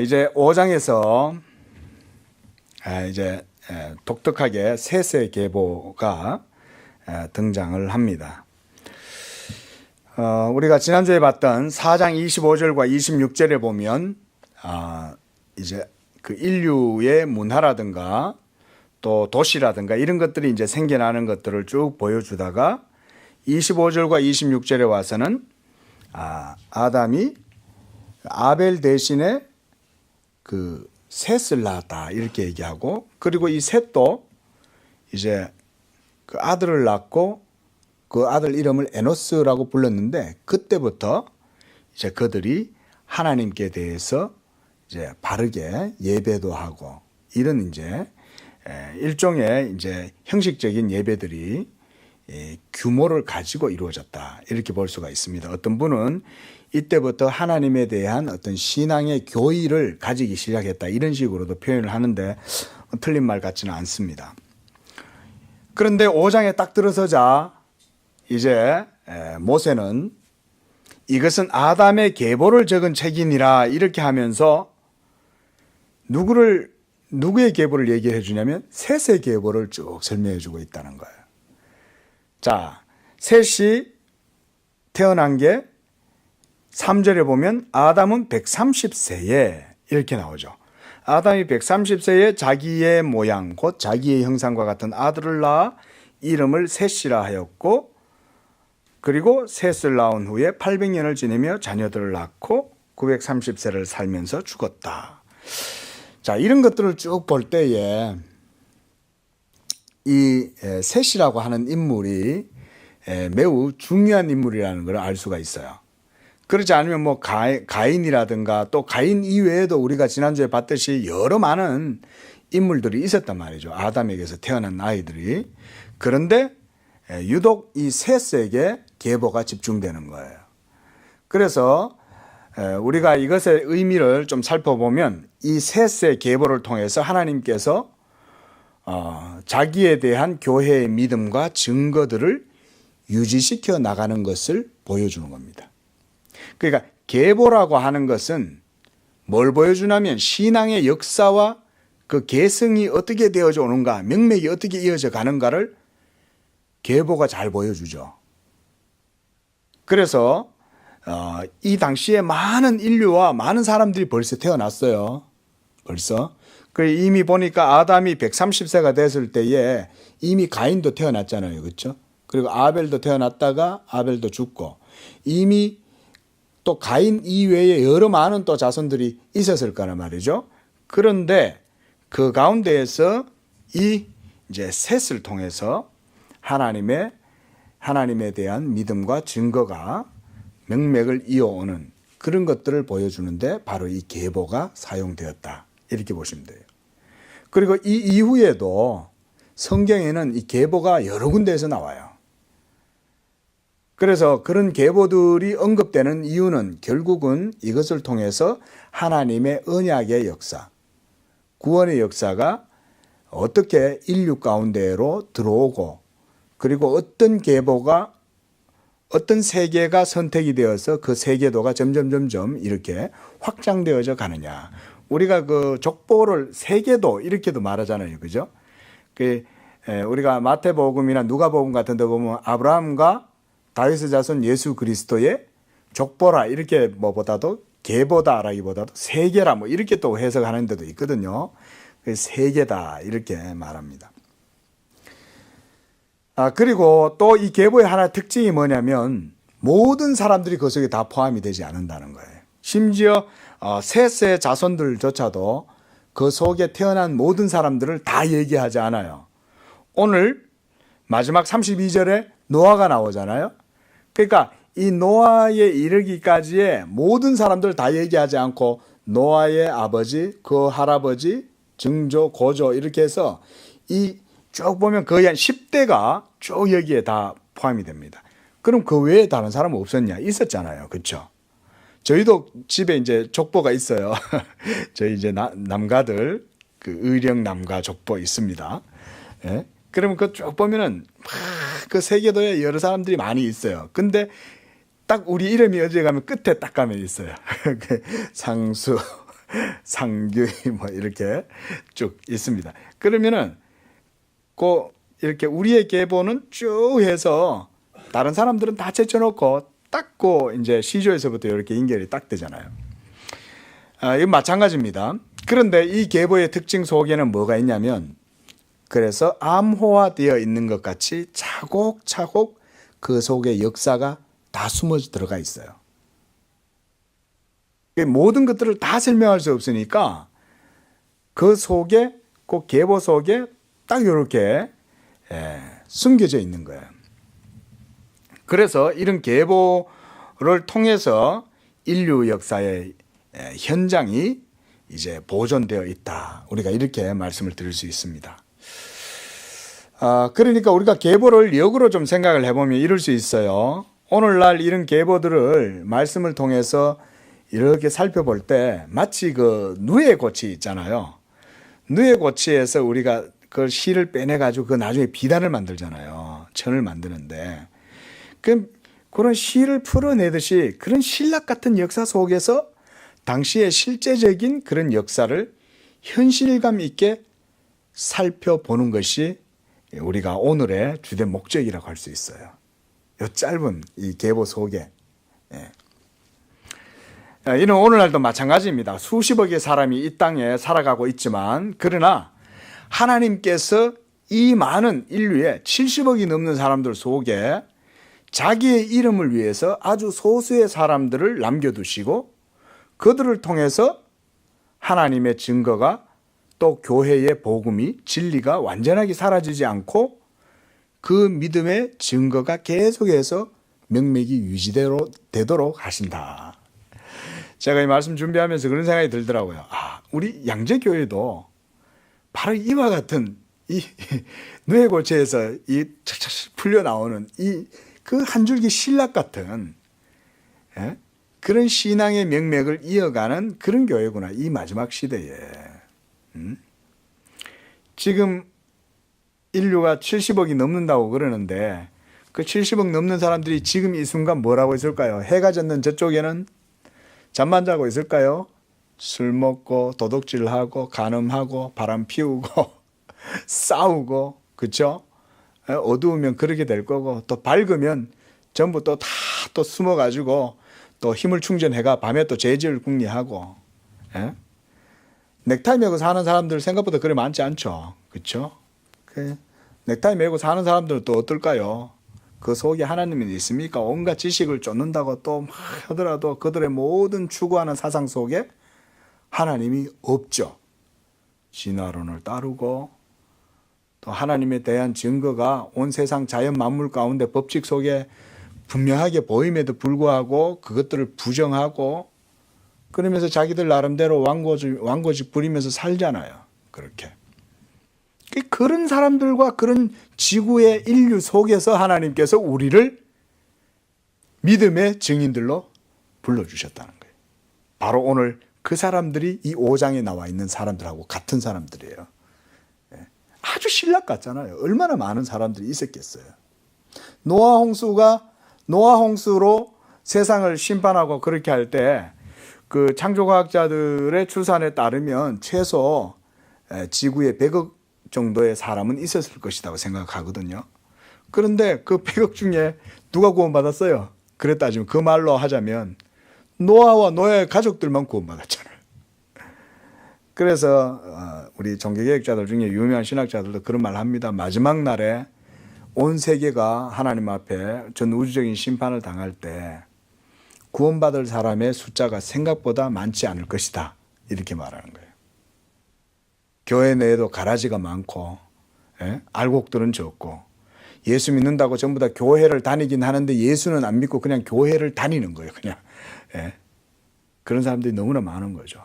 이제 5장에서 이제 독특하게 셋의 계보가 등장을 합니다. 우리가 지난주에 봤던 4장 25절과 26절에 보면 이제 그 인류의 문화라든가 또 도시라든가 이런 것들이 이제 생겨나는 것들을 쭉 보여주다가 25절과 26절에 와서는 아담이 아벨 대신에 그 셋을 낳았다 이렇게 얘기하고, 그리고 이 셋도 이제 그 아들을 낳고 그 아들 이름을 에노스라고 불렀는데, 그때부터 이제 그들이 하나님께 대해서 이제 바르게 예배도 하고 이런 이제 일종의 이제 형식적인 예배들이 규모를 가지고 이루어졌다 이렇게 볼 수가 있습니다. 어떤 분은 이때부터 하나님에 대한 어떤 신앙의 교의를 가지기 시작했다 이런 식으로도 표현을 하는데 틀린 말 같지는 않습니다. 그런데 5장에 딱 들어서자 이제 모세는 이것은 아담의 계보를 적은 책이니라 이렇게 하면서 누구의 계보를 얘기해 주냐면 셋의 계보를 쭉 설명해 주고 있다는 거예요. 자, 셋이 태어난 게 3절에 보면 아담은 130세에 이렇게 나오죠. 아담이 130세에 자기의 모양 곧 자기의 형상과 같은 아들을 낳아 이름을 셋이라 하였고, 그리고 셋을 낳은 후에 800년을 지내며 자녀들을 낳고 930세를 살면서 죽었다. 자, 이런 것들을 쭉 볼 때에 이 셋이라고 하는 인물이 매우 중요한 인물이라는 걸 알 수가 있어요. 그렇지 않으면 뭐 가인이라든가 또 가인 이외에도 우리가 지난주에 봤듯이 여러 많은 인물들이 있었단 말이죠. 아담에게서 태어난 아이들이. 그런데 유독 이 셋에게 계보가 집중되는 거예요. 그래서 우리가 이것의 의미를 좀 살펴보면 이 셋의 계보를 통해서 하나님께서 자기에 대한 교회의 믿음과 증거들을 유지시켜 나가는 것을 보여주는 겁니다. 그러니까 계보라고 하는 것은 뭘 보여주냐면 신앙의 역사와 그 계승이 어떻게 되어져 오는가, 명맥이 어떻게 이어져 가는가를 계보가 잘 보여주죠. 그래서 이 당시에 많은 인류와 많은 사람들이 벌써 태어났어요. 벌써. 이미 보니까 아담이 130세가 됐을 때에 이미 가인도 태어났잖아요. 그렇죠? 그리고 아벨도 태어났다가 아벨도 죽고, 이미 또 가인 이외에 여러 많은 또 자손들이 있었을 거란 말이죠. 그런데 그 가운데에서 이 이제 셋을 통해서 하나님에 대한 믿음과 증거가 명맥을 이어오는 그런 것들을 보여주는데 바로 이 계보가 사용되었다 이렇게 보시면 돼요. 그리고 이 이후에도 성경에는 이 계보가 여러 군데에서 나와요. 그래서 그런 계보들이 언급되는 이유는 결국은 이것을 통해서 하나님의 언약의 역사, 구원의 역사가 어떻게 인류 가운데로 들어오고, 그리고 어떤 계보가 어떤 세계가 선택이 되어서 그 세계도가 점점 이렇게 확장되어져 가느냐. 우리가 그 족보를 세계도 이렇게도 말하잖아요. 그죠? 우리가 마태복음이나 누가복음 같은 데 보면 아브라함과 다윗의 자손 예수 그리스도의 족보라 이렇게 뭐보다도 계보다라기보다도 세계라 뭐 이렇게 또 해석하는 데도 있거든요. 세계다 이렇게 말합니다. 그리고 또 이 계보의 하나의 특징이 뭐냐면 모든 사람들이 그 속에 다 포함이 되지 않는다는 거예요. 심지어 셋의 자손들조차도 그 속에 태어난 모든 사람들을 다 얘기하지 않아요. 오늘 마지막 32절에 노아가 나오잖아요. 그러니까 이 노아에 이르기까지의 모든 사람들 다 얘기하지 않고 노아의 아버지, 그 할아버지, 증조, 고조 이렇게 해서 이 쭉 보면 거의 한 10대가 쭉 여기에 다 포함이 됩니다. 그럼 그 외에 다른 사람은 없었냐? 있었잖아요. 그렇죠? 저희도 집에 이제 족보가 있어요. 저희 이제 남가들 그 의령 남가 족보 있습니다. 예? 그러면 그 쭉 보면은 그 세계도에 여러 사람들이 많이 있어요. 근데 딱 우리 이름이 어디에 가면 끝에 딱 가면 있어요. 상수, 상규 뭐 이렇게 쭉 있습니다. 그러면은 그 이렇게 우리의 계보는 쭉 해서 다른 사람들은 다 제쳐놓고 딱고 이제 시조에서부터 이렇게 연결이 딱 되잖아요. 이건 마찬가지입니다. 그런데 이 계보의 특징 속에는 뭐가 있냐면, 그래서 암호화되어 있는 것 같이 차곡차곡 그 속에 역사가 다 숨어 들어가 있어요. 모든 것들을 다 설명할 수 없으니까 그 속에, 그 계보 속에 딱 이렇게 숨겨져 있는 거예요. 그래서 이런 계보를 통해서 인류 역사의 현장이 이제 보존되어 있다. 우리가 이렇게 말씀을 드릴 수 있습니다. 그러니까 우리가 계보를 역으로 좀 생각을 해보면 이럴 수 있어요. 오늘날 이런 계보들을 말씀을 통해서 이렇게 살펴볼 때 마치 그 누에 고치 있잖아요. 누에 고치에서 우리가 그 실을 빼내가지고 그 나중에 비단을 만들잖아요. 천을 만드는데. 그런 실을 풀어내듯이 그런 신락 같은 역사 속에서 당시의 실제적인 그런 역사를 현실감 있게 살펴보는 것이 우리가 오늘의 주된 목적이라고 할 수 있어요. 이 짧은 이 계보 속에. 이는 오늘날도 마찬가지입니다. 수십억의 사람이 이 땅에 살아가고 있지만, 그러나 하나님께서 이 많은 인류의 70억이 넘는 사람들 속에 자기의 이름을 위해서 아주 소수의 사람들을 남겨두시고 그들을 통해서 하나님의 증거가, 또 교회의 복음이, 진리가 완전하게 사라지지 않고 그 믿음의 증거가 계속해서 명맥이 유지되도록 하신다. 제가 이 말씀 준비하면서 그런 생각이 들더라고요. 우리 양재교회도 바로 이와 같은 이 누에고체에서 이 착착 풀려 나오는 이 그 한 줄기 신락 같은 그런 신앙의 명맥을 이어가는 그런 교회구나, 이 마지막 시대에. 지금 인류가 70억이 넘는다고 그러는데 그 70억 넘는 사람들이 지금 이 순간 뭘 하고 있을까요? 해가 졌는 저쪽에는 잠만 자고 있을까요? 술 먹고 도둑질하고 간음하고 바람 피우고 싸우고, 그렇죠? 어두우면 그렇게 될 거고, 또 밝으면 전부 또 다 또 숨어가지고 또 힘을 충전해가 밤에 또 재지를 궁리하고. 넥타이 메고 사는 사람들 생각보다 그리 많지 않죠, 그렇죠? 넥타이 메고 사는 사람들은 또 어떨까요? 그 속에 하나님이 있습니까? 온갖 지식을 쫓는다고 또 막 하더라도 그들의 모든 추구하는 사상 속에 하나님이 없죠. 진화론을 따르고 또 하나님에 대한 증거가 온 세상 자연 만물 가운데 법칙 속에 분명하게 보임에도 불구하고 그것들을 부정하고, 그러면서 자기들 나름대로 왕고집 부리면서 살잖아요. 그렇게. 그런 사람들과 그런 지구의 인류 속에서 하나님께서 우리를 믿음의 증인들로 불러주셨다는 거예요. 바로 오늘 그 사람들이 이 5장에 나와 있는 사람들하고 같은 사람들이에요. 아주 신락 같잖아요. 얼마나 많은 사람들이 있었겠어요. 노아 홍수로 세상을 심판하고 그렇게 할 때 그 창조과학자들의 추산에 따르면 최소 지구에 100억 정도의 사람은 있었을 것이라고 생각하거든요. 그런데 그 100억 중에 누가 구원받았어요? 그래 따지면 그 말로 하자면 노아와 노아의 가족들만 구원받았잖아요. 그래서 우리 종교개혁자들 중에 유명한 신학자들도 그런 말 합니다. 마지막 날에 온 세계가 하나님 앞에 전 우주적인 심판을 당할 때 구원받을 사람의 숫자가 생각보다 많지 않을 것이다, 이렇게 말하는 거예요. 교회 내에도 가라지가 많고 알곡들은 적고, 예수 믿는다고 전부 다 교회를 다니긴 하는데 예수는 안 믿고 그냥 교회를 다니는 거예요. 그냥 그런 사람들이 너무나 많은 거죠.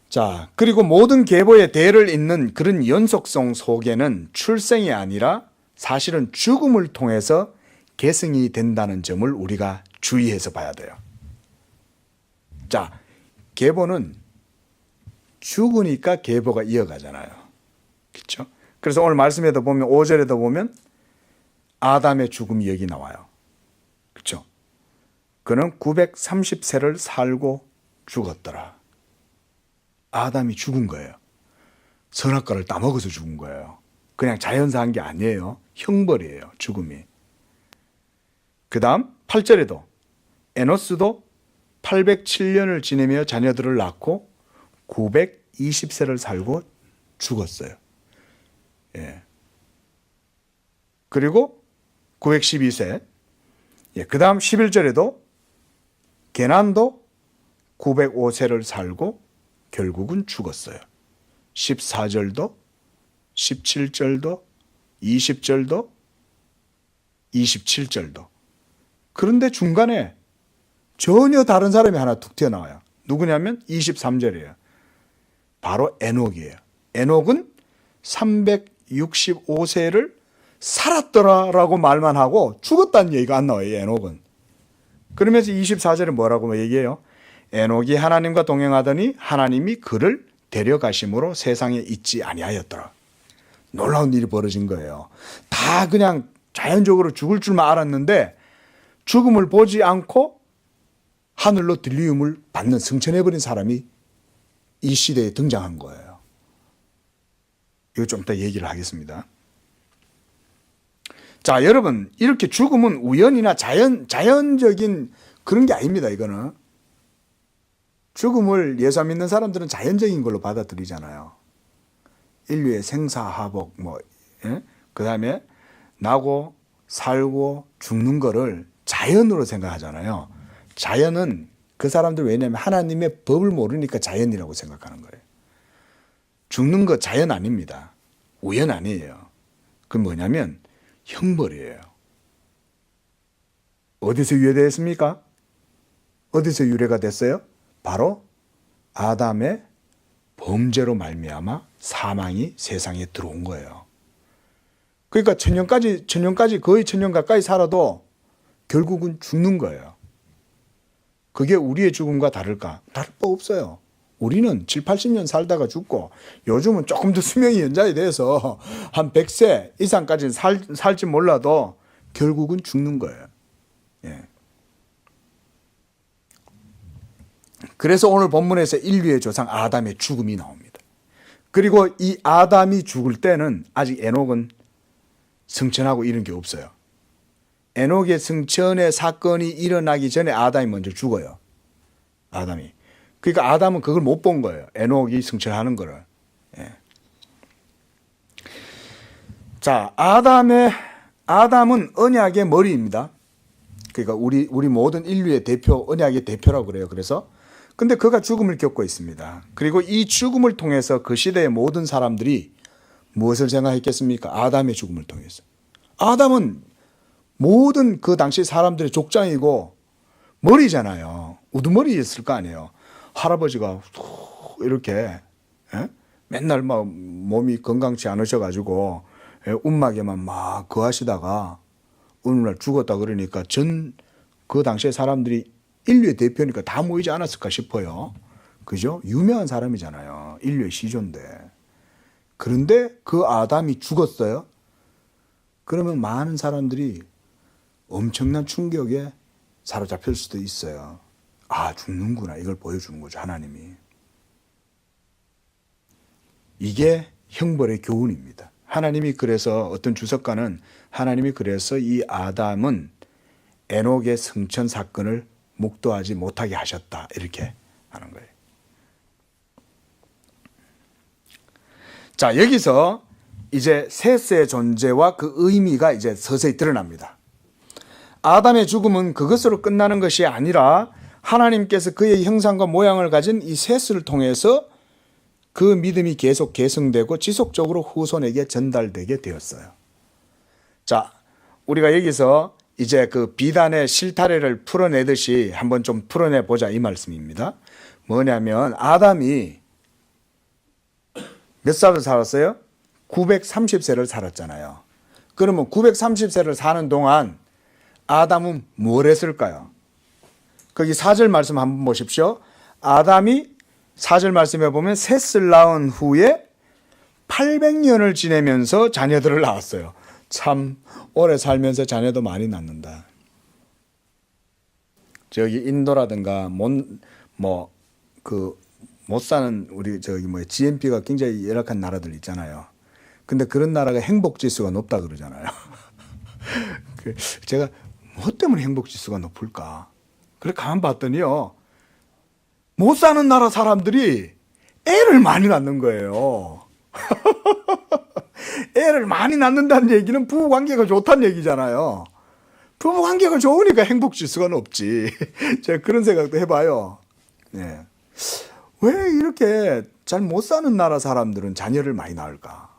자, 그리고 모든 계보의 대를 잇는 그런 연속성 속에는 출생이 아니라 사실은 죽음을 통해서 계승이 된다는 점을 우리가 주의해서 봐야 돼요. 자, 계보는 죽으니까 계보가 이어가잖아요. 그렇죠? 그래서 오늘 말씀에도 보면 5절에도 보면 아담의 죽음이 여기 나와요. 그렇죠? 그는 930세를 살고 죽었더라. 아담이 죽은 거예요. 선악과를 따먹어서 죽은 거예요. 그냥 자연사한 게 아니에요. 형벌이에요. 죽음이. 그 다음 8절에도 에노스도 807년을 지내며 자녀들을 낳고 920세를 살고 죽었어요. 예. 그리고 912세. 예. 그 다음 11절에도 게난도 905세를 살고 결국은 죽었어요. 14절도 17절도 20절도 27절도. 그런데 중간에 전혀 다른 사람이 하나 툭 튀어나와요. 누구냐면 23절이에요. 바로 에녹이에요. 에녹은 365세를 살았더라라고 말만 하고 죽었다는 얘기가 안 나와요. 에녹은. 그러면서 24절에 뭐라고 얘기해요? 에녹이 하나님과 동행하더니 하나님이 그를 데려가심으로 세상에 있지 아니하였더라. 놀라운 일이 벌어진 거예요. 다 그냥 자연적으로 죽을 줄만 알았는데 죽음을 보지 않고 하늘로 들리움을 받는 승천해버린 사람이 이 시대에 등장한 거예요. 이거 좀 이따 얘기를 하겠습니다. 자, 여러분, 이렇게 죽음은 우연이나 자연적인 그런 게 아닙니다. 이거는 죽음을 예수 안 믿는 사람들은 자연적인 걸로 받아들이잖아요. 인류의 생사하복, 그 다음에 나고 살고 죽는 거를 자연으로 생각하잖아요. 자연은 그 사람들 왜냐하면 하나님의 법을 모르니까 자연이라고 생각하는 거예요. 죽는 거 자연 아닙니다. 우연 아니에요. 그건 뭐냐면 형벌이에요. 어디서 유래됐습니까? 어디서 유래가 됐어요? 바로 아담의 범죄로 말미암아 사망이 세상에 들어온 거예요. 그러니까 천년까지 거의 천년 가까이 살아도 결국은 죽는 거예요. 그게 우리의 죽음과 다를까? 다를 바 없어요. 우리는 7, 80년 살다가 죽고 요즘은 조금 더 수명이 연장이 돼서 한 100세 이상까지 살지 몰라도 결국은 죽는 거예요. 예. 그래서 오늘 본문에서 인류의 조상 아담의 죽음이 나옵니다. 그리고 이 아담이 죽을 때는 아직 에녹은 승천하고 이런 게 없어요. 에녹의 승천의 사건이 일어나기 전에 아담이 먼저 죽어요. 아담이. 그러니까 아담은 그걸 못 본 거예요. 에녹이 승천하는 거를. 예. 자, 아담은 언약의 머리입니다. 그러니까 우리 모든 인류의 대표, 언약의 대표라고 그래요. 그래서 근데 그가 죽음을 겪고 있습니다. 그리고 이 죽음을 통해서 그 시대의 모든 사람들이 무엇을 생각했겠습니까? 아담의 죽음을 통해서. 아담은 모든 그 당시 사람들의 족장이고 머리잖아요. 우두머리였을 거 아니에요. 할아버지가 이렇게 맨날 막 몸이 건강치 않으셔가지고 움막에만 막 거하시다가 어느 날 죽었다 그러니까 그 당시에 사람들이 인류의 대표니까 다 모이지 않았을까 싶어요. 그죠? 유명한 사람이잖아요. 인류의 시조인데. 그런데 그 아담이 죽었어요. 그러면 많은 사람들이 엄청난 충격에 사로잡힐 수도 있어요. 아, 죽는구나. 이걸 보여주는 거죠, 하나님이. 이게 형벌의 교훈입니다. 하나님이 그래서 어떤 주석가는 하나님이 그래서 이 아담은 에녹의 승천 사건을 목도하지 못하게 하셨다. 이렇게 하는 거예요. 자, 여기서 이제 셋의 존재와 그 의미가 이제 서서히 드러납니다. 아담의 죽음은 그것으로 끝나는 것이 아니라 하나님께서 그의 형상과 모양을 가진 이 셋을 통해서 그 믿음이 계속 계승되고 지속적으로 후손에게 전달되게 되었어요. 자, 우리가 여기서 이제 그 비단의 실타래를 풀어내듯이 한번 좀 풀어내보자 이 말씀입니다. 뭐냐면 아담이 몇 살을 살았어요? 930세를 살았잖아요. 그러면 930세를 사는 동안 아담은 뭘 했을까요? 거기 4절 말씀 한번 보십시오. 아담이 4절 말씀에 보면 셋을 낳은 후에 800년을 지내면서 자녀들을 낳았어요. 참 오래 살면서 자녀도 많이 낳는다. 저기 인도라든가 못 사는 우리 GNP가 굉장히 열악한 나라들 있잖아요. 근데 그런 나라가 행복 지수가 높다 그러잖아요. 제가 뭐 때문에 행복 지수가 높을까? 그래 가만 봤더니요. 못 사는 나라 사람들이 애를 많이 낳는 거예요. 애를 많이 낳는다는 얘기는 부부 관계가 좋다는 얘기잖아요. 부부 관계가 좋으니까 행복 지수가 높지. 제가 그런 생각도 해봐요. 네. 왜 이렇게 잘 못 사는 나라 사람들은 자녀를 많이 낳을까?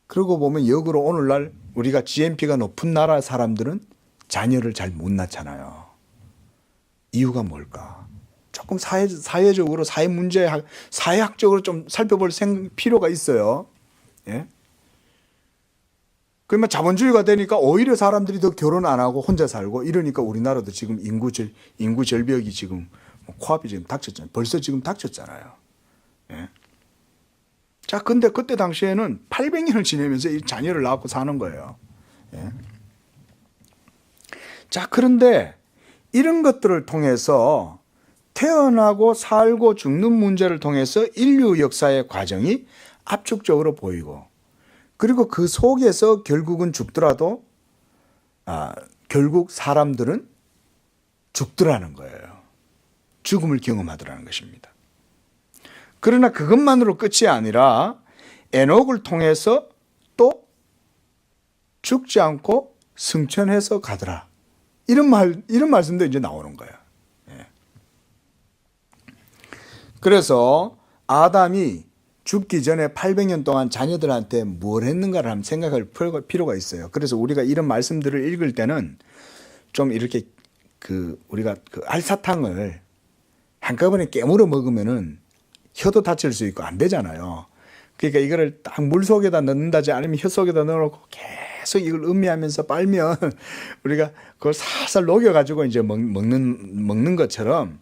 그러고 보면 역으로 오늘날 우리가 GNP가 높은 나라 사람들은 자녀를 잘 못 낳잖아요. 이유가 뭘까? 조금 사회적으로 사회학적으로 좀 살펴볼 필요가 있어요. 예? 그러면 자본주의가 되니까 오히려 사람들이 더 결혼 안 하고 혼자 살고 이러니까 우리나라도 지금 인구 절벽이 지금 코앞이 지금 닥쳤잖아요. 벌써 지금 닥쳤잖아요. 예? 자, 근데 그때 당시에는 800년을 지내면서 이 자녀를 낳고 사는 거예요. 예? 자, 그런데 이런 것들을 통해서 태어나고 살고 죽는 문제를 통해서 인류 역사의 과정이 압축적으로 보이고 그리고 그 속에서 결국은 죽더라도 결국 사람들은 죽더라는 거예요. 죽음을 경험하더라는 것입니다. 그러나 그것만으로 끝이 아니라 에녹을 통해서 또 죽지 않고 승천해서 가더라. 이런 말씀도 이제 나오는 거예요. 예. 그래서 아담이 죽기 전에 800년 동안 자녀들한테 뭘 했는가를 한번 생각할 필요가 있어요. 그래서 우리가 이런 말씀들을 읽을 때는 좀 이렇게 우리가 알사탕을 한꺼번에 깨물어 먹으면은 혀도 다칠 수 있고 안 되잖아요. 그러니까 이거를 딱 물 속에다 넣는다지 아니면 혀 속에다 넣어놓고 계속 이걸 음미하면서 빨면 우리가 그걸 살살 녹여가지고 이제 먹는 것처럼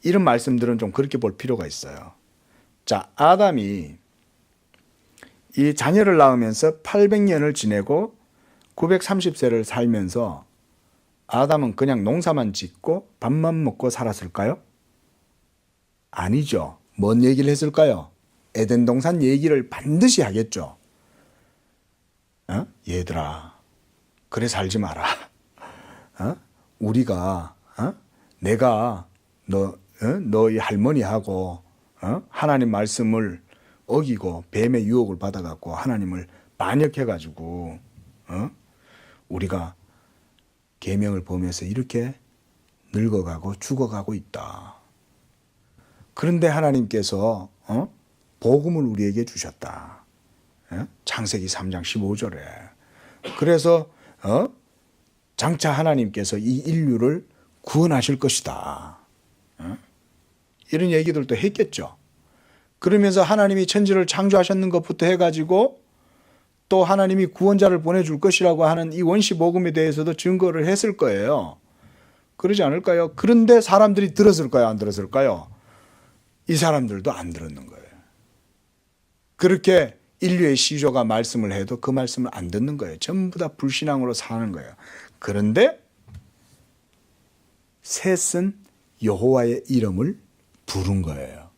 이런 말씀들은 좀 그렇게 볼 필요가 있어요. 자, 아담이 이 자녀를 낳으면서 800년을 지내고 930세를 살면서 아담은 그냥 농사만 짓고 밥만 먹고 살았을까요? 아니죠. 뭔 얘기를 했을까요? 에덴 동산 얘기를 반드시 하겠죠. 얘들아, 그래 살지 마라. 우리가 내가 너희 할머니하고 하나님 말씀을 어기고 뱀의 유혹을 받아갖고 하나님을 반역해가지고 우리가 계명을 범해서 이렇게 늙어가고 죽어가고 있다. 그런데 하나님께서 복음을 우리에게 주셨다. 창세기 3장 15절에. 그래서 장차 하나님께서 이 인류를 구원하실 것이다. 이런 얘기들도 했겠죠. 그러면서 하나님이 천지를 창조하셨는 것부터 해가지고 또 하나님이 구원자를 보내줄 것이라고 하는 이 원시복음에 대해서도 증거를 했을 거예요. 그러지 않을까요? 그런데 사람들이 들었을까요? 안 들었을까요? 이 사람들도 안 들었는 거예요. 그렇게 인류의 시조가 말씀을 해도 그 말씀을 안 듣는 거예요. 전부 다 불신앙으로 사는 거예요. 그런데 셋은 여호와의 이름을 부른 거예요.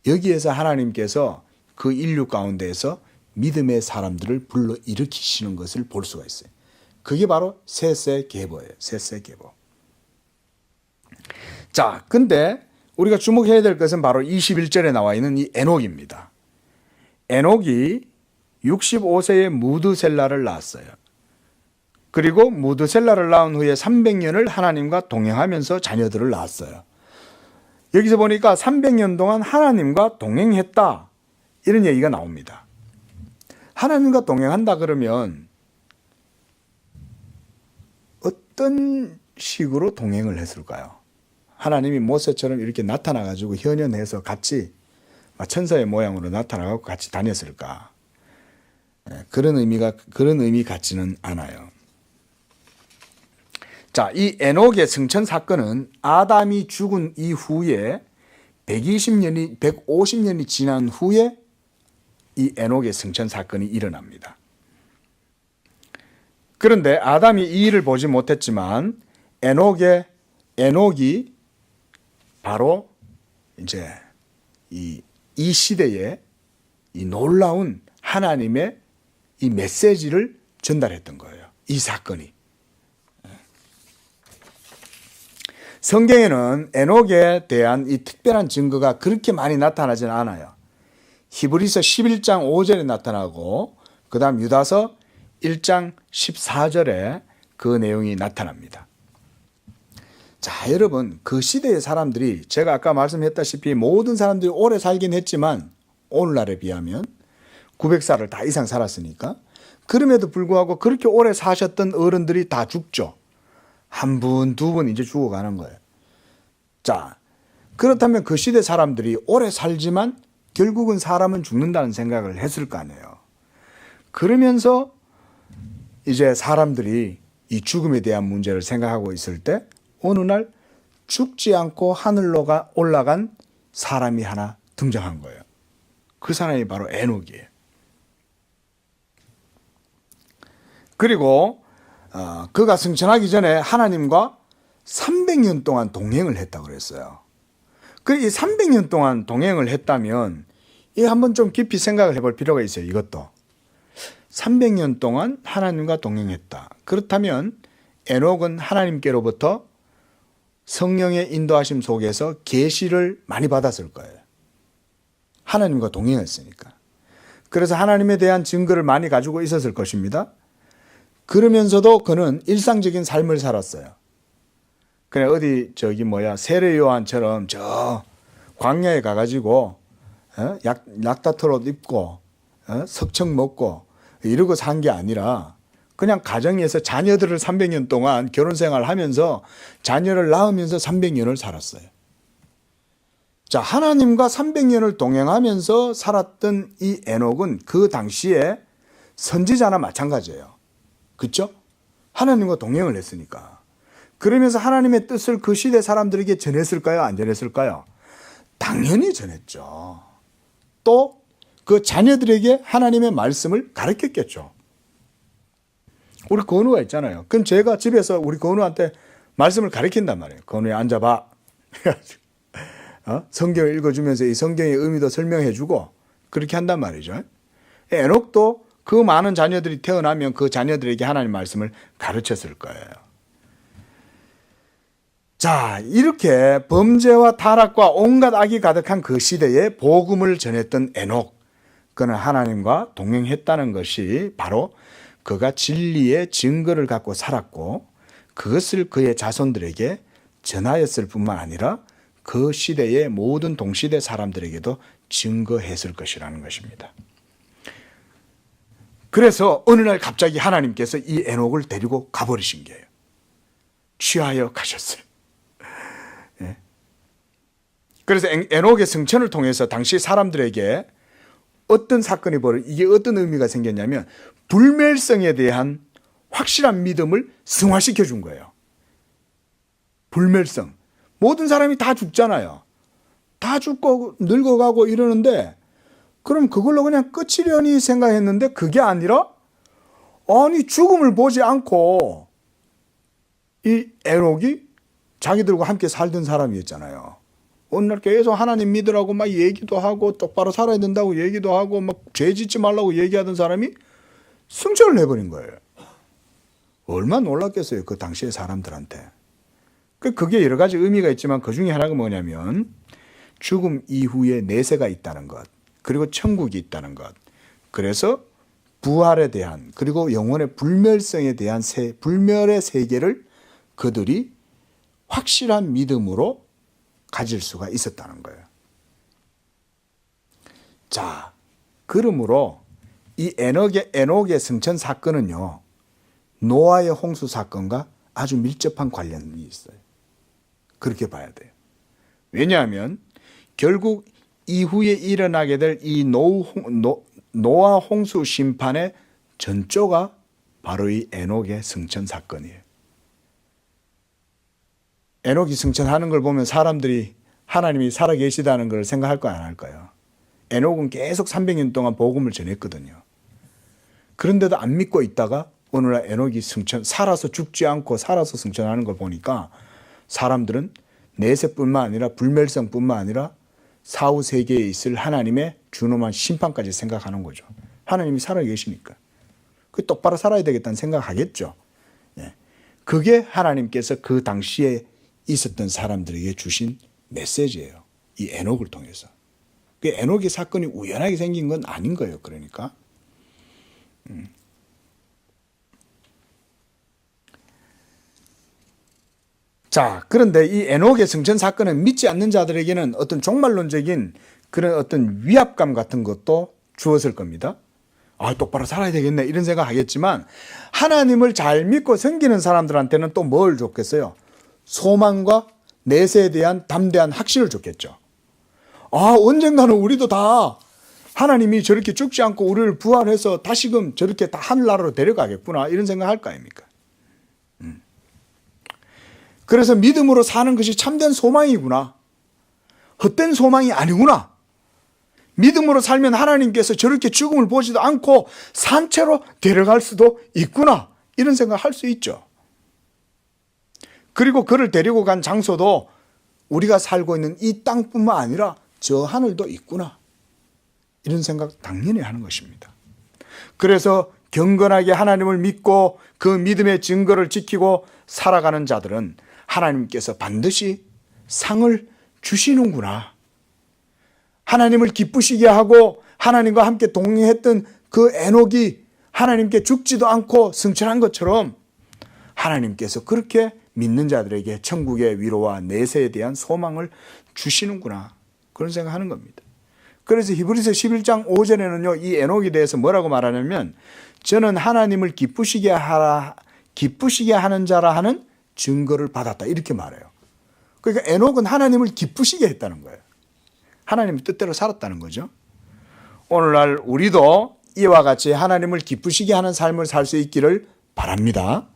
여기에서 하나님께서 그 인류 가운데에서 믿음의 사람들을 불러 일으키시는 것을 볼 수가 있어요. 그게 바로 셋의 계보예요. 셋의 계보. 자, 근데 우리가 주목해야 될 것은 바로 21절에 나와 있는 이 에녹입니다. 에녹이 65세에 무드셀라를 낳았어요. 그리고 무드셀라를 낳은 후에 300년을 하나님과 동행하면서 자녀들을 낳았어요. 여기서 보니까 300년 동안 하나님과 동행했다. 이런 얘기가 나옵니다. 하나님과 동행한다 그러면 어떤 식으로 동행을 했을까요? 하나님이 모세처럼 이렇게 나타나가지고 현현해서 같이 천사의 모양으로 나타나고 같이 다녔을까? 그런 의미 같지는 않아요. 자, 이 에녹의 승천 사건은 아담이 죽은 이후에 150년이 지난 후에 이 에녹의 승천 사건이 일어납니다. 그런데 아담이 이 일을 보지 못했지만 에녹의 에녹이 바로 이제 이 시대에 이 놀라운 하나님의 이 메시지를 전달했던 거예요. 이 사건이. 성경에는 에녹에 대한 이 특별한 증거가 그렇게 많이 나타나지는 않아요. 히브리서 11장 5절에 나타나고 그 다음 유다서 1장 14절에 그 내용이 나타납니다. 자, 여러분, 그 시대의 사람들이 제가 아까 말씀했다시피 모든 사람들이 오래 살긴 했지만 오늘날에 비하면 900살을 다 이상 살았으니까 그럼에도 불구하고 그렇게 오래 사셨던 어른들이 다 죽죠. 한 분, 두 분 이제 죽어가는 거예요. 자, 그렇다면 그 시대 사람들이 오래 살지만 결국은 사람은 죽는다는 생각을 했을 거 아니에요. 그러면서 이제 사람들이 이 죽음에 대한 문제를 생각하고 있을 때 어느 날 죽지 않고 하늘로 올라간 사람이 하나 등장한 거예요. 그 사람이 바로 에녹이에요. 그리고 그가 승천하기 전에 하나님과 300년 동안 동행을 했다고 그랬어요. 이 300년 동안 동행을 했다면 이 한번 좀 깊이 생각을 해볼 필요가 있어요. 이것도 300년 동안 하나님과 동행했다. 그렇다면 에녹은 하나님께로부터 성령의 인도하심 속에서 계시를 많이 받았을 거예요. 하나님과 동행했으니까. 그래서 하나님에 대한 증거를 많이 가지고 있었을 것입니다. 그러면서도 그는 일상적인 삶을 살았어요. 그냥 어디 세례 요한처럼 저 광야에 가가지고 약다트옷 입고 석청 먹고 이러고 산 게 아니라 그냥 가정에서 자녀들을 300년 동안 결혼 생활을 하면서 자녀를 낳으면서 300년을 살았어요. 자, 하나님과 300년을 동행하면서 살았던 이 에녹은 그 당시에 선지자나 마찬가지예요. 그렇죠? 하나님과 동행을 했으니까. 그러면서 하나님의 뜻을 그 시대 사람들에게 전했을까요? 안 전했을까요? 당연히 전했죠. 또 그 자녀들에게 하나님의 말씀을 가르쳤겠죠. 우리 건우가 있잖아요. 그럼 제가 집에서 우리 건우한테 말씀을 가르친단 말이에요. 건우야, 앉아봐. 성경을 읽어주면서 이 성경의 의미도 설명해주고 그렇게 한단 말이죠. 에녹도 그 많은 자녀들이 태어나면 그 자녀들에게 하나님 말씀을 가르쳤을 거예요. 자, 이렇게 범죄와 타락과 온갖 악이 가득한 그 시대에 복음을 전했던 에녹, 그는 하나님과 동행했다는 것이 바로 그가 진리의 증거를 갖고 살았고 그것을 그의 자손들에게 전하였을 뿐만 아니라 그 시대의 모든 동시대 사람들에게도 증거했을 것이라는 것입니다. 그래서 어느 날 갑자기 하나님께서 이 에녹을 데리고 가버리신 거예요. 취하여 가셨어요. 예. 그래서 에녹의 승천을 통해서 당시 사람들에게 어떤 사건이 이게 어떤 의미가 생겼냐면 불멸성에 대한 확실한 믿음을 승화시켜 준 거예요. 불멸성. 모든 사람이 다 죽잖아요. 다 죽고 늙어가고 이러는데 그럼 그걸로 그냥 끝이려니 생각했는데 그게 아니라 아니 죽음을 보지 않고 이 에녹이 자기들과 함께 살던 사람이었잖아요. 어느 날 계속 하나님 믿으라고 막 얘기도 하고 똑바로 살아야 된다고 얘기도 하고 막 죄 짓지 말라고 얘기하던 사람이 승천을 해버린 거예요. 얼마나 놀랐겠어요. 그 당시의 사람들한테. 그게 여러 가지 의미가 있지만 그 중에 하나가 뭐냐면 죽음 이후에 내세가 있다는 것, 그리고 천국이 있다는 것, 그래서 부활에 대한 그리고 영혼의 불멸성에 대한 불멸의 세계를 그들이 확실한 믿음으로 가질 수가 있었다는 거예요. 자, 그러므로 이 에녹의 승천 사건은요, 노아의 홍수 사건과 아주 밀접한 관련이 있어요. 그렇게 봐야 돼요. 왜냐하면 결국 이후에 일어나게 될 이 노아 홍수 심판의 전조가 바로 이 에녹의 승천 사건이에요. 에녹이 승천하는 걸 보면 사람들이 하나님이 살아계시다는 걸 생각할까요, 안 할까요? 에녹은 계속 300년 동안 복음을 전했거든요. 그런데도 안 믿고 있다가 어느 날 에녹이 살아서 죽지 않고 살아서 승천하는 걸 보니까 사람들은 내세뿐만 아니라 불멸성뿐만 아니라 사후 세계에 있을 하나님의 준엄한 심판까지 생각하는 거죠. 하나님이 살아계시니까. 그 똑바로 살아야 되겠다는 생각하겠죠. 예. 그게 하나님께서 그 당시에 있었던 사람들에게 주신 메시지예요. 이 에녹을 통해서. 그 에녹의 사건이 우연하게 생긴 건 아닌 거예요. 그러니까. 자, 그런데 이 에녹의 승천 사건은 믿지 않는 자들에게는 어떤 종말론적인 그런 어떤 위압감 같은 것도 주었을 겁니다. 아, 똑바로 살아야 되겠네 이런 생각 하겠지만 하나님을 잘 믿고 섬기는 사람들한테는 또 뭘 줬겠어요? 소망과 내세에 대한 담대한 확신을 줬겠죠. 아, 언젠가는 우리도 다 하나님이 저렇게 죽지 않고 우리를 부활해서 다시금 저렇게 다 하늘나라로 데려가겠구나 이런 생각할 거 아닙니까? 그래서 믿음으로 사는 것이 참된 소망이구나. 헛된 소망이 아니구나. 믿음으로 살면 하나님께서 저렇게 죽음을 보지도 않고 산채로 데려갈 수도 있구나. 이런 생각을 할 수 있죠. 그리고 그를 데리고 간 장소도 우리가 살고 있는 이 땅뿐만 아니라 저 하늘도 있구나. 이런 생각 당연히 하는 것입니다. 그래서 경건하게 하나님을 믿고 그 믿음의 증거를 지키고 살아가는 자들은 하나님께서 반드시 상을 주시는구나. 하나님을 기쁘시게 하고 하나님과 함께 동행했던 그 에녹이 하나님께 죽지도 않고 승천한 것처럼 하나님께서 그렇게 믿는 자들에게 천국의 위로와 내세에 대한 소망을 주시는구나. 그런 생각하는 겁니다. 그래서 히브리서 11장 5절에는요, 이 에녹에 대해서 뭐라고 말하냐면 저는 하나님을 기쁘시게 하는 자라 하는 증거를 받았다. 이렇게 말해요. 그러니까 에녹은 하나님을 기쁘시게 했다는 거예요. 하나님의 뜻대로 살았다는 거죠. 오늘날 우리도 이와 같이 하나님을 기쁘시게 하는 삶을 살 수 있기를 바랍니다.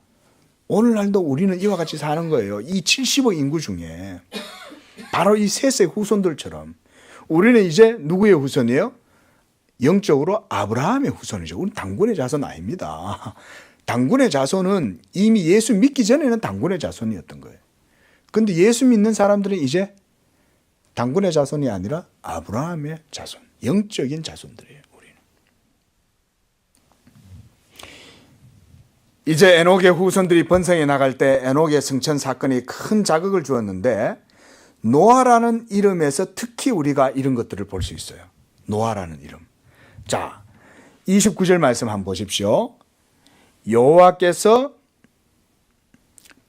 오늘날도 우리는 이와 같이 사는 거예요. 이 70억 인구 중에 바로 이 셋의 후손들처럼 우리는 이제 누구의 후손이에요? 영적으로 아브라함의 후손이죠. 우리는 당군의 자손 아닙니다. 당군의 자손은 이미 예수 믿기 전에는 당군의 자손이었던 거예요. 그런데 예수 믿는 사람들은 이제 당군의 자손이 아니라 아브라함의 자손, 영적인 자손들이에요. 우리는. 이제 에녹의 후손들이 번성해 나갈 때 에녹의 승천 사건이 큰 자극을 주었는데 노아라는 이름에서 특히 우리가 이런 것들을 볼 수 있어요. 노아라는 이름. 자, 29절 말씀 한번 보십시오. 여호와께서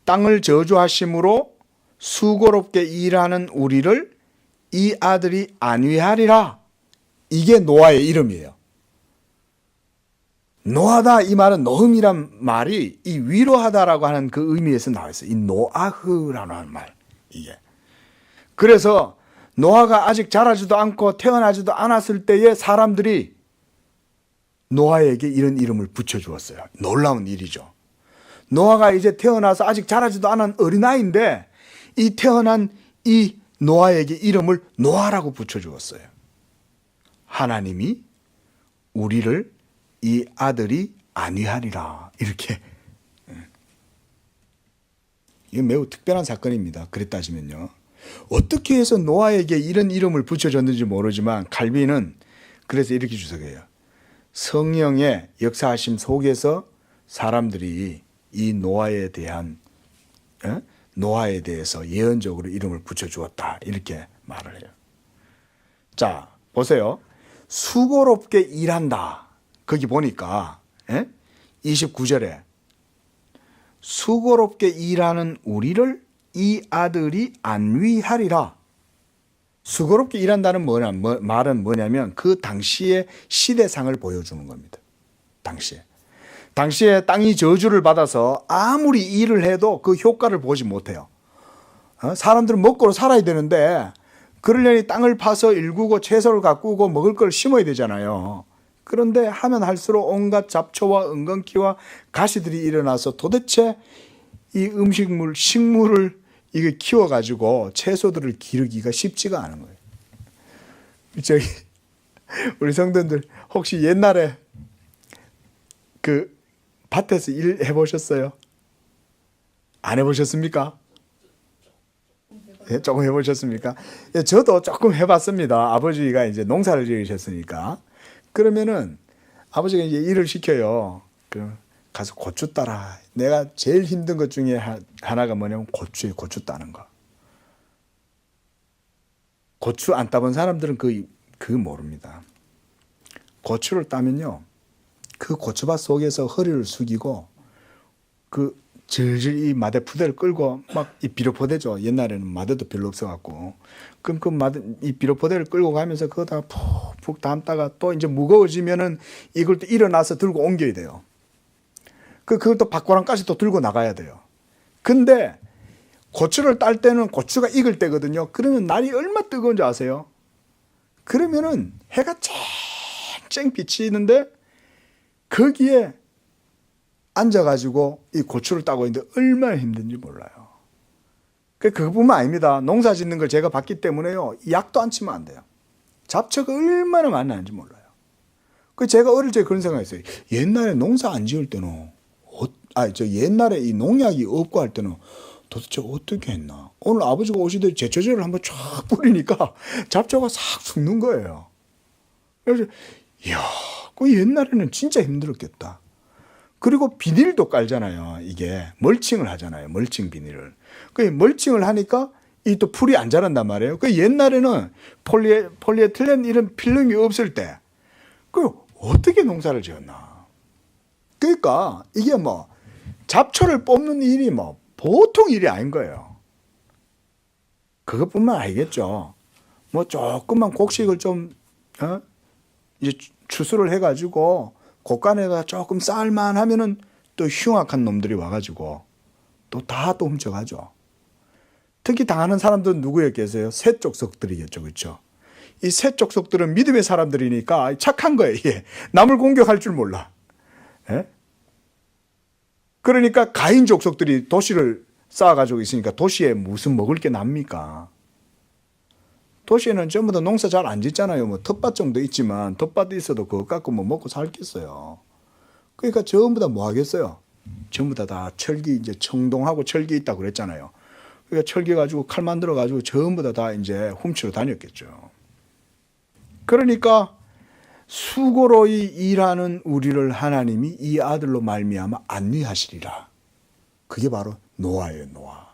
땅을 저주하심으로 수고롭게 일하는 우리를 이 아들이 안위하리라. 이게 노아의 이름이에요. 노하다 이 말은 노흠이란 말이 이 위로하다라고 하는 그 의미에서 나와 있어요. 이 노아흐라는 말 이게. 그래서 노아가 아직 자라지도 않고 태어나지도 않았을 때에 사람들이 노아에게 이런 이름을 붙여주었어요. 놀라운 일이죠. 노아가 이제 태어나서 아직 자라지도 않은 어린아이인데 이 태어난 이 노아에게 이름을 노아라고 붙여주었어요. 하나님이 우리를 이 아들이 안위하리라. 이렇게. 이게 매우 특별한 사건입니다. 그랬다지면요. 어떻게 해서 노아에게 이런 이름을 붙여줬는지 모르지만 칼빈은 그래서 이렇게 주석해요. 성령의 역사하심 속에서 사람들이 이 노아에 대해서 예언적으로 이름을 붙여주었다. 이렇게 말을 해요. 자, 보세요. 수고롭게 일한다. 거기 보니까 29절에 수고롭게 일하는 우리를 이 아들이 안위하리라. 수고롭게 일한다는 말은 뭐냐면 그 당시의 시대상을 보여주는 겁니다. 당시에 땅이 저주를 받아서 아무리 일을 해도 그 효과를 보지 못해요. 사람들은 먹고 살아야 되는데 그러려니 땅을 파서 일구고 채소를 가꾸고 먹을 걸 심어야 되잖아요. 그런데 하면 할수록 온갖 잡초와 은건키와 가시들이 일어나서 도대체 이 식물을 이게 키워가지고 채소들을 기르기가 쉽지가 않은 거예요. 우리 성도들 혹시 옛날에 그 밭에서 일 해보셨어요? 안 해보셨습니까? 예, 조금 해보셨습니까? 예, 저도 조금 해봤습니다. 아버지가 이제 농사를 지으셨으니까. 그러면은 아버지가 이제 일을 시켜요. 그 가서 고추 따라. 내가 제일 힘든 것 중에 하나가 뭐냐면 고추에 고추 따는 거. 고추 안 따본 사람들은 그 모릅니다. 고추를 따면요, 그 고추밭 속에서 허리를 숙이고 그 질질 이 마대 푸대를 끌고 막 이 비료포대죠. 옛날에는 마대도 별로 없어갖고 그럼 그 마대 이 비료포대를 끌고 가면서 그거다가 푹푹 담다가 또 이제 무거워지면은 이걸 또 일어나서 들고 옮겨야 돼요. 그걸 또 밖으로까지 또 들고 나가야 돼요. 근데 고추를 딸 때는 고추가 익을 때거든요. 그러면 날이 얼마나 뜨거운지 아세요? 그러면은 해가 쨍쨍 비치는데 거기에 앉아가지고 이 고추를 따고 있는데 얼마나 힘든지 몰라요. 그것뿐만 아닙니다. 농사 짓는 걸 제가 봤기 때문에요. 약도 안 치면 안 돼요. 잡초가 얼마나 많이 나는지 몰라요. 제가 어릴 때 그런 생각했어요. 옛날에 농사 안 지을 때는, 옛날에 이 농약이 없고 할 때는 도대체 어떻게 했나. 오늘 아버지가 오시더니 제초제를 한번 쫙 뿌리니까 잡초가 싹 죽는 거예요. 그래서, 이야, 그 옛날에는 진짜 힘들었겠다. 그리고 비닐도 깔잖아요. 이게 멀칭을 하잖아요. 멀칭 비닐을. 그 멀칭을 하니까 이 또 풀이 안 자란단 말이에요. 그 옛날에는 폴리에틸렌 이런 필름이 없을 때, 그 어떻게 농사를 지었나. 그러니까 이게 뭐 잡초를 뽑는 일이 뭐 보통 일이 아닌 거예요. 그것뿐만 아니겠죠. 뭐 조금만 곡식을 좀 이제 추수를 해가지고 곳간에다 조금 쌀만 하면은 또 흉악한 놈들이 와가지고 또 다 또 훔쳐가죠. 특히 당하는 사람들은 누구였겠어요? 새쪽석들이겠죠. 그렇죠? 이 새쪽석들은 믿음의 사람들이니까 착한 거예요. 예. 남을 공격할 줄 몰라. 예? 그러니까 가인 족속들이 도시를 쌓아가지고 있으니까 도시에 무슨 먹을 게 납니까? 도시에는 전부 다 농사 잘 안 짓잖아요. 뭐 텃밭 정도 있지만 텃밭이 있어도 그거 갖고 뭐 먹고 살겠어요. 그러니까 전부 다 뭐 하겠어요? 전부 다 철기 이제 청동하고 철기 있다고 그랬잖아요. 그러니까 철기 가지고 칼 만들어 가지고 전부 다 이제 훔치러 다녔겠죠. 그러니까 수고로이 일하는 우리를 하나님이 이 아들로 말미암아 안위하시리라. 그게 바로 노아예요. 노아.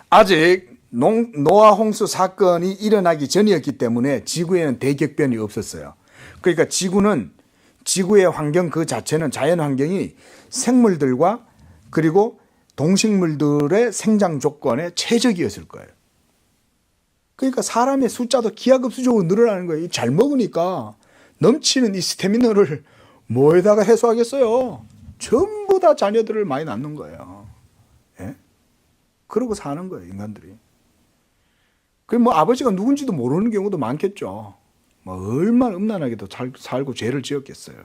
아직 노아 홍수 사건이 일어나기 전이었기 때문에 지구에는 대격변이 없었어요. 그러니까 지구의 환경 그 자체는 자연 환경이 생물들과 그리고 동식물들의 생장 조건에 최적이었을 거예요. 그러니까 사람의 숫자도 기하급수적으로 늘어나는 거예요. 잘 먹으니까 넘치는 이 스태미너를 뭐에다가 해소하겠어요? 전부 다 자녀들을 많이 낳는 거예요. 예? 그러고 사는 거예요, 인간들이. 그 뭐 아버지가 누군지도 모르는 경우도 많겠죠. 뭐 얼마나 음란하게도 살고 죄를 지었겠어요.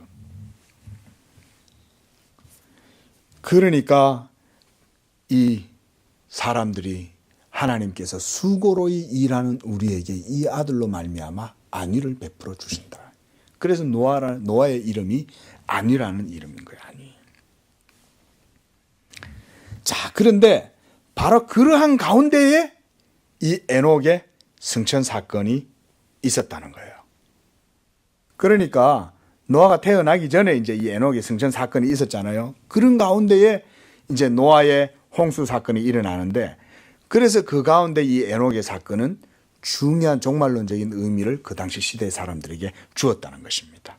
그러니까 이 사람들이 하나님께서 수고로이 일하는 우리에게 이 아들로 말미암아 안위를 베풀어 주신다. 그래서 노아의 이름이 안위라는 이름인 거예요. 안위. 자, 그런데 바로 그러한 가운데에 이 에녹의 승천 사건이 있었다는 거예요. 그러니까 노아가 태어나기 전에 이제 이 에녹의 승천 사건이 있었잖아요. 그런 가운데에 이제 노아의 홍수 사건이 일어나는데, 그래서 그 가운데 이 에녹의 사건은 중요한 종말론적인 의미를 그 당시 시대의 사람들에게 주었다는 것입니다.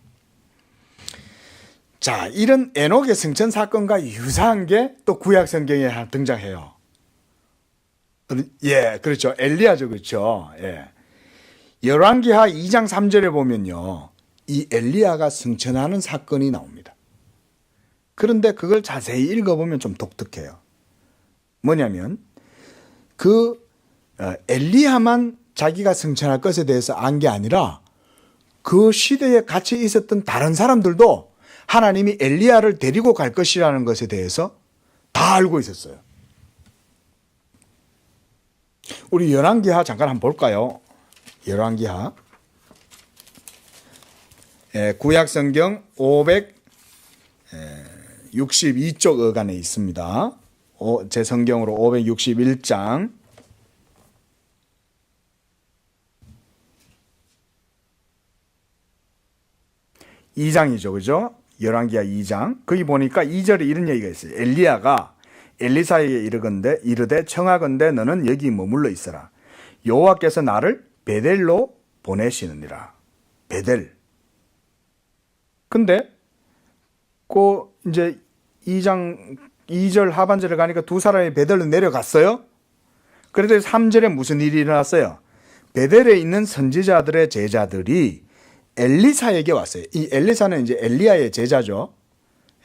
자, 이런 에녹의 승천 사건과 유사한 게 또 구약 성경에 등장해요. 예, 그렇죠. 엘리야죠. 그렇죠. 예. 열왕기하 2장 3절에 보면요, 이 엘리야가 승천하는 사건이 나옵니다. 그런데 그걸 자세히 읽어보면 좀 독특해요. 뭐냐면 엘리야만 자기가 승천할 것에 대해서 안 게 아니라 그 시대에 같이 있었던 다른 사람들도 하나님이 엘리야를 데리고 갈 것이라는 것에 대해서 다 알고 있었어요. 우리 열왕기하 잠깐 한번 볼까요? 열왕기하 구약성경 562쪽 어간에 있습니다. 제 성경으로 561장 2장이죠. 그죠? 열왕기하 2장. 거기 보니까 2절에 이런 얘기가 있어요. 엘리야가 엘리사에게 이르되 청하건대 너는 여기 머물러 있어라. 여호와께서 나를 베델로 보내시느니라. 베델. 근데 이제 2장 2절 하반절에 가니까 두 사람이 베델로 내려갔어요. 그래도 3절에 무슨 일이 일어났어요? 베델에 있는 선지자들의 제자들이 엘리사에게 왔어요. 이 엘리사는 이제 엘리야의 제자죠.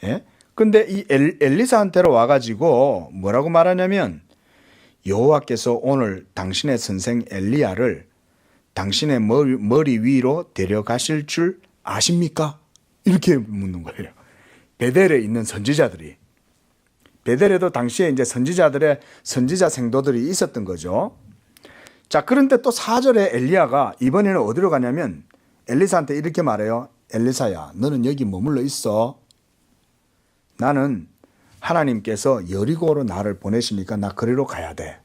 예? 근데 이 엘리사한테로 와가지고 뭐라고 말하냐면 여호와께서 오늘 당신의 선생 엘리야를 당신의 머리 위로 데려가실 줄 아십니까? 이렇게 묻는 거예요. 베델에 있는 선지자들이. 베델에도 당시에 이제 선지자 생도들이 있었던 거죠. 자, 그런데 또 4절에 엘리야가 이번에는 어디로 가냐면 엘리사한테 이렇게 말해요. 엘리사야, 너는 여기 머물러 있어. 나는 하나님께서 여리고로 나를 보내시니까 나 거리로 가야 돼.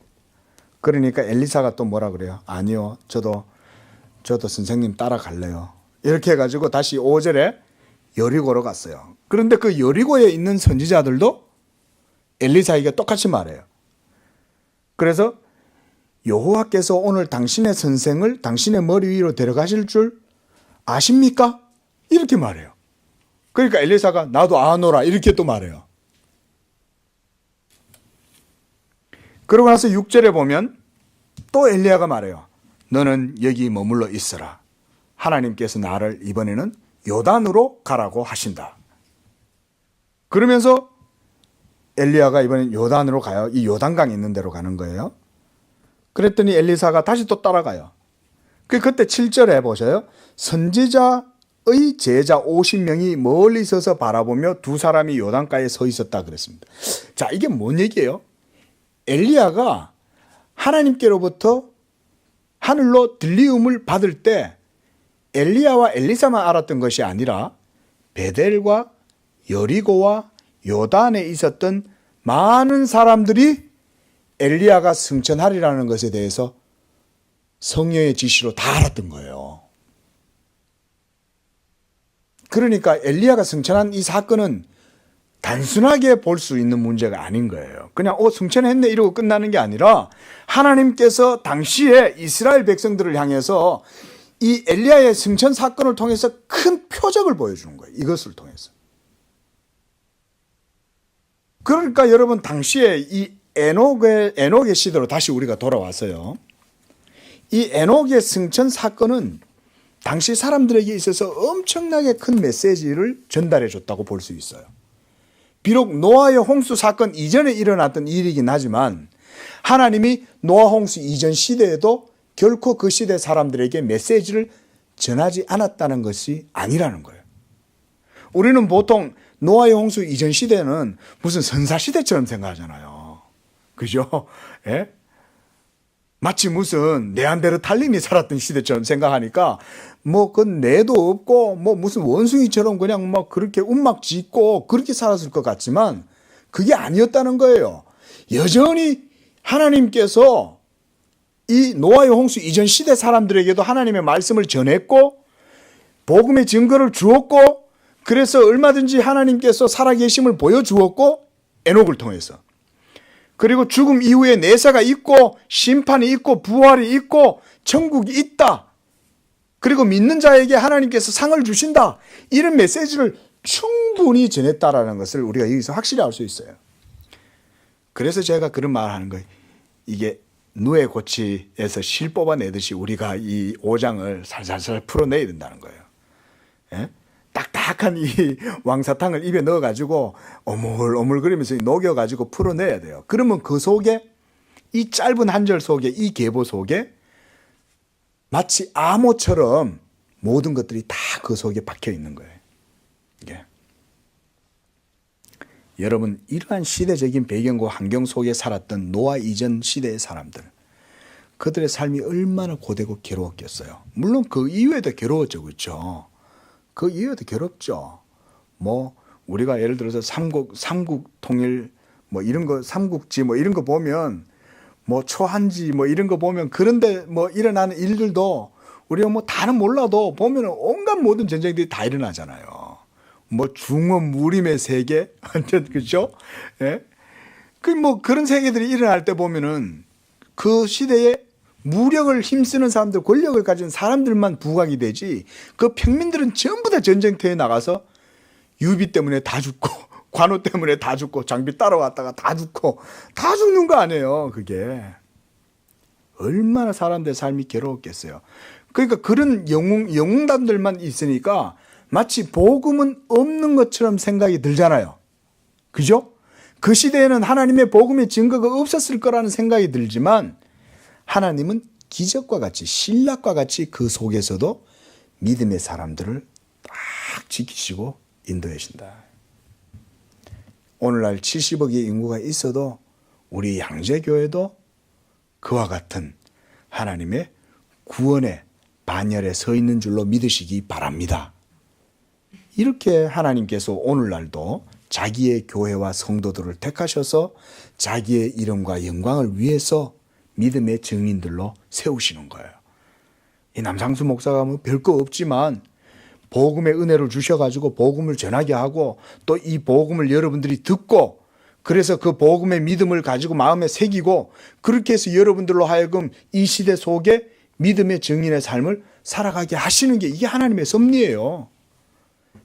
그러니까 엘리사가 또 뭐라 그래요? 아니요, 저도 선생님 따라갈래요. 이렇게 해가지고 다시 5절에 여리고로 갔어요. 그런데 그 여리고에 있는 선지자들도 엘리사에게 똑같이 말해요. 그래서 여호와께서 오늘 당신의 선생을 당신의 머리 위로 데려가실 줄 아십니까? 이렇게 말해요. 그러니까 엘리사가 나도 아노라 이렇게 또 말해요. 그러고 나서 6절에 보면 또 엘리야가 말해요. 너는 여기 머물러 있어라. 하나님께서 나를 이번에는 요단으로 가라고 하신다. 그러면서 엘리야가 이번엔 요단으로 가요. 이 요단강 있는 데로 가는 거예요. 그랬더니 엘리사가 다시 또 따라가요. 그때 7절에 보셔요. 선지자의 제자 50명이 멀리 서서 바라보며 두 사람이 요단가에 서 있었다 그랬습니다. 자, 이게 뭔 얘기예요? 엘리야가 하나님께로부터 하늘로 들리음을 받을 때 엘리야와 엘리사만 알았던 것이 아니라 베델과 여리고와 요단에 있었던 많은 사람들이 엘리야가 승천하리라는 것에 대해서 성령의 지시로 다 알았던 거예요. 그러니까 엘리야가 승천한 이 사건은 단순하게 볼 수 있는 문제가 아닌 거예요. 그냥 승천했네 이러고 끝나는 게 아니라 하나님께서 당시에 이스라엘 백성들을 향해서 이 엘리야의 승천 사건을 통해서 큰 표적을 보여주는 거예요. 이것을 통해서. 그러니까 여러분 당시에 이 에녹의 시대로 다시 우리가 돌아왔어요. 이 에녹의 승천 사건은 당시 사람들에게 있어서 엄청나게 큰 메시지를 전달해 줬다고 볼 수 있어요. 비록 노아의 홍수 사건 이전에 일어났던 일이긴 하지만 하나님이 노아 홍수 이전 시대에도 결코 그 시대 사람들에게 메시지를 전하지 않았다는 것이 아니라는 거예요. 우리는 보통 노아의 홍수 이전 시대는 무슨 선사시대처럼 생각하잖아요. 그죠? 예? 마치 무슨 네안데르탈린이 살았던 시대처럼 생각하니까 그 뇌도 없고 무슨 원숭이처럼 그냥 그렇게 움막 짖고 그렇게 살았을 것 같지만 그게 아니었다는 거예요. 여전히 하나님께서 이 노아의 홍수 이전 시대 사람들에게도 하나님의 말씀을 전했고 복음의 증거를 주었고 그래서 얼마든지 하나님께서 살아계심을 보여주었고 에녹을 통해서 그리고 죽음 이후에 내세가 있고 심판이 있고 부활이 있고 천국이 있다. 그리고 믿는 자에게 하나님께서 상을 주신다. 이런 메시지를 충분히 전했다라는 것을 우리가 여기서 확실히 알 수 있어요. 그래서 제가 그런 말을 하는 거예요. 이게 누에 고치에서 실 뽑아내듯이 우리가 이 5장을 살살살 풀어내야 된다는 거예요. 예? 딱딱한 이 왕사탕을 입에 넣어가지고 어물어물거리면서 녹여가지고 풀어내야 돼요. 그러면 그 속에 이 짧은 한 절 속에 이 계보 속에 마치 암호처럼 모든 것들이 다 그 속에 박혀 있는 거예요. 이게. 여러분 이러한 시대적인 배경과 환경 속에 살았던 노아 이전 시대의 사람들 그들의 삶이 얼마나 고되고 괴로웠겠어요. 물론 그 이후에도 괴로웠죠. 그렇죠? 그 이후에도 괴롭죠. 우리가 예를 들어서 삼국 통일 뭐 이런 거 삼국지 뭐 이런 거 보면 뭐 초한지 뭐 이런 거 보면 그런데 뭐 일어나는 일들도 우리가 뭐 다는 몰라도 보면 온갖 모든 전쟁들이 다 일어나잖아요. 뭐 중원무림의 세계 완전 그죠? 예? 그 뭐 그런 세계들이 일어날 때 보면은 그 시대에 무력을 힘쓰는 사람들, 권력을 가진 사람들만 부각이 되지 그 평민들은 전부 다 전쟁터에 나가서 유비 때문에 다 죽고 관우 때문에 다 죽고 장비 따라왔다가 다 죽고 다 죽는 거 아니에요. 그게 얼마나 사람들의 삶이 괴로웠겠어요. 그러니까 그런 영웅담들만 있으니까 마치 복음은 없는 것처럼 생각이 들잖아요. 그죠? 그 시대에는 하나님의 복음의 증거가 없었을 거라는 생각이 들지만 하나님은 기적과 같이 신락과 같이 그 속에서도 믿음의 사람들을 딱 지키시고 인도하신다. 오늘날 70억의 인구가 있어도 우리 양재교회도 그와 같은 하나님의 구원의 반열에 서 있는 줄로 믿으시기 바랍니다. 이렇게 하나님께서 오늘날도 자기의 교회와 성도들을 택하셔서 자기의 이름과 영광을 위해서 믿음의 증인들로 세우시는 거예요. 이 남상수 목사가 뭐 별거 없지만 복음의 은혜를 주셔가지고 복음을 전하게 하고 또 이 복음을 여러분들이 듣고 그래서 그 복음의 믿음을 가지고 마음에 새기고 그렇게 해서 여러분들로 하여금 이 시대 속에 믿음의 증인의 삶을 살아가게 하시는 게 이게 하나님의 섭리예요.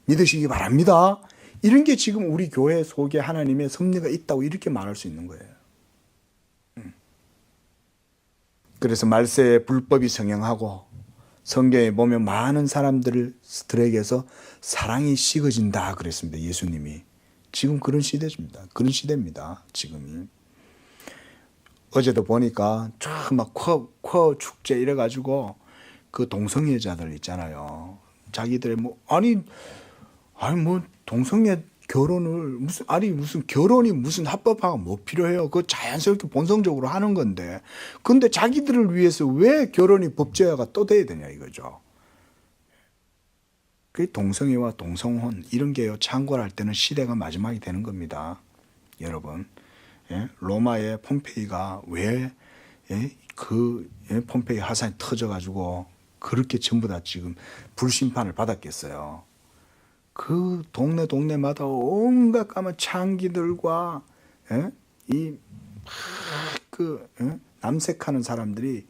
믿으시기 바랍니다. 이런 게 지금 우리 교회 속에 하나님의 섭리가 있다고 이렇게 말할 수 있는 거예요. 그래서 말세에 불법이 성행하고 성경에 보면 많은 사람들에게서 사랑이 식어진다 그랬습니다. 예수님이. 지금 그런 시대입니다. 그런 시대입니다. 지금이. 어제도 보니까 막 쿼 축제 이래가지고 그 동성애자들 있잖아요. 자기들의 뭐 동성애 결혼을 무슨 결혼이 무슨 합법화가 뭐 필요해요? 그거 자연스럽게 본성적으로 하는 건데. 근데 자기들을 위해서 왜 결혼이 법제화가 또 돼야 되냐 이거죠. 그 동성애와 동성혼 이런 게요. 창궐할 때는 시대가 마지막이 되는 겁니다. 여러분. 예? 로마의 폼페이가 왜 폼페이 화산이 터져가지고 그렇게 전부 다 지금 불심판을 받았겠어요. 그 동네마다 온갖 까만 창기들과 남색하는 사람들이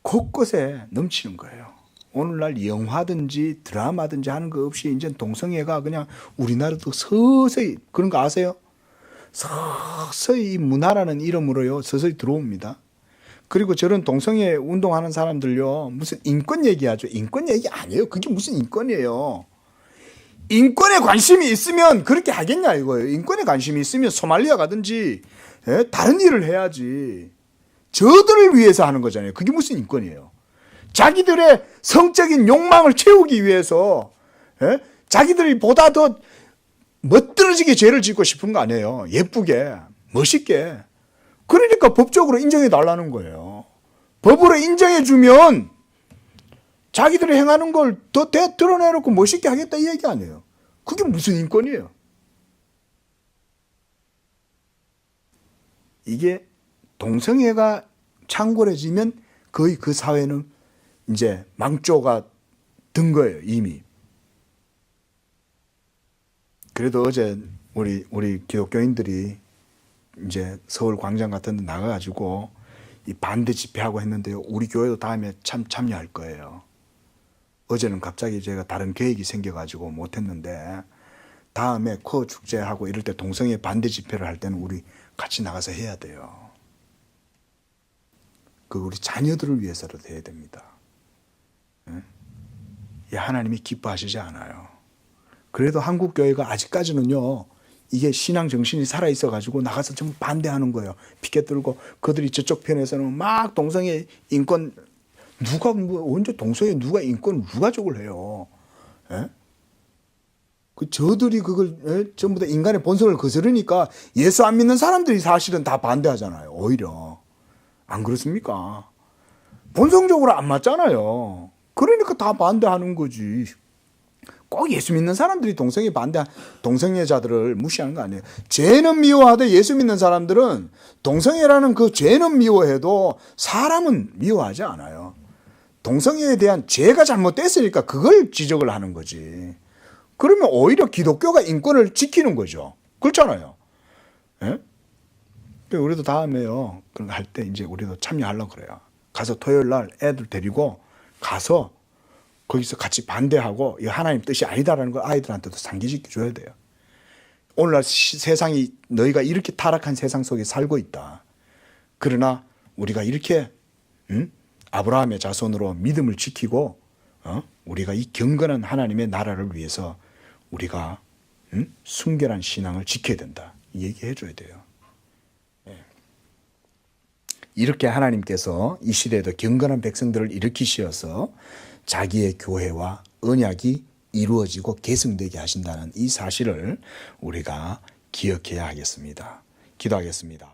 곳곳에 넘치는 거예요. 오늘날 영화든지 드라마든지 하는 거 없이 이제 동성애가 그냥 우리나라도 서서히 그런 거 아세요? 서서히 문화라는 이름으로요 서서히 들어옵니다. 그리고 저런 동성애 운동하는 사람들요 무슨 인권 얘기하죠. 인권 얘기 아니에요. 그게 무슨 인권이에요. 인권에 관심이 있으면 그렇게 하겠냐 이거예요. 인권에 관심이 있으면 소말리아 가든지 다른 일을 해야지. 저들을 위해서 하는 거잖아요. 그게 무슨 인권이에요. 자기들의 성적인 욕망을 채우기 위해서 자기들이 보다 더 멋들어지게 죄를 짓고 싶은 거 아니에요. 예쁘게 멋있게. 그러니까 법적으로 인정해 달라는 거예요. 법으로 인정해 주면 자기들이 행하는 걸 더 드러내놓고 멋있게 하겠다 이 얘기 아니에요. 그게 무슨 인권이에요. 이게 동성애가 창궐해지면 거의 그 사회는 이제 망조가 든 거예요 이미. 그래도 어제 우리 기독교인들이 이제 서울 광장 같은 데 나가가지고 이 반대 집회하고 했는데요. 우리 교회도 다음에 참여할 거예요. 어제는 갑자기 제가 다른 계획이 생겨가지고 못했는데 다음에 쿼 축제하고 이럴 때 동성애 반대 집회를 할 때는 우리 같이 나가서 해야 돼요. 그 우리 자녀들을 위해서라도 해야 됩니다. 하나님이 기뻐하시지 않아요. 그래도 한국 교회가 아직까지는요. 이게 신앙 정신이 살아있어가지고 나가서 전부 반대하는 거예요. 피켓 들고 그들이 저쪽 편에서는 막 동성애 인권 언제 동성애 누가 인권 누가 저걸 해요? 저들이 그걸 전부 다 인간의 본성을 거스르니까 예수 안 믿는 사람들이 사실은 다 반대하잖아요. 오히려 안 그렇습니까? 본성적으로 안 맞잖아요. 그러니까 다 반대하는 거지. 꼭 예수 믿는 사람들이 동성애자들을 무시하는 거 아니에요. 죄는 미워하되 예수 믿는 사람들은 동성애라는 그 죄는 미워해도 사람은 미워하지 않아요. 동성애에 대한 죄가 잘못됐으니까 그걸 지적을 하는 거지. 그러면 오히려 기독교가 인권을 지키는 거죠. 그렇잖아요. 예? 우리도 다음에요. 그런 거 할 때 이제 우리도 참여하려고 그래요. 가서 토요일 날 애들 데리고 가서 거기서 같이 반대하고 이 하나님 뜻이 아니다라는 걸 아이들한테도 상기시켜 줘야 돼요. 오늘날 세상이 너희가 이렇게 타락한 세상 속에 살고 있다. 그러나 우리가 이렇게 아브라함의 자손으로 믿음을 지키고 우리가 이 경건한 하나님의 나라를 위해서 우리가 순결한 신앙을 지켜야 된다. 얘기해 줘야 돼요. 이렇게 하나님께서 이 시대에도 경건한 백성들을 일으키시어서 자기의 교회와 언약이 이루어지고 계승되게 하신다는 이 사실을 우리가 기억해야 하겠습니다. 기도하겠습니다.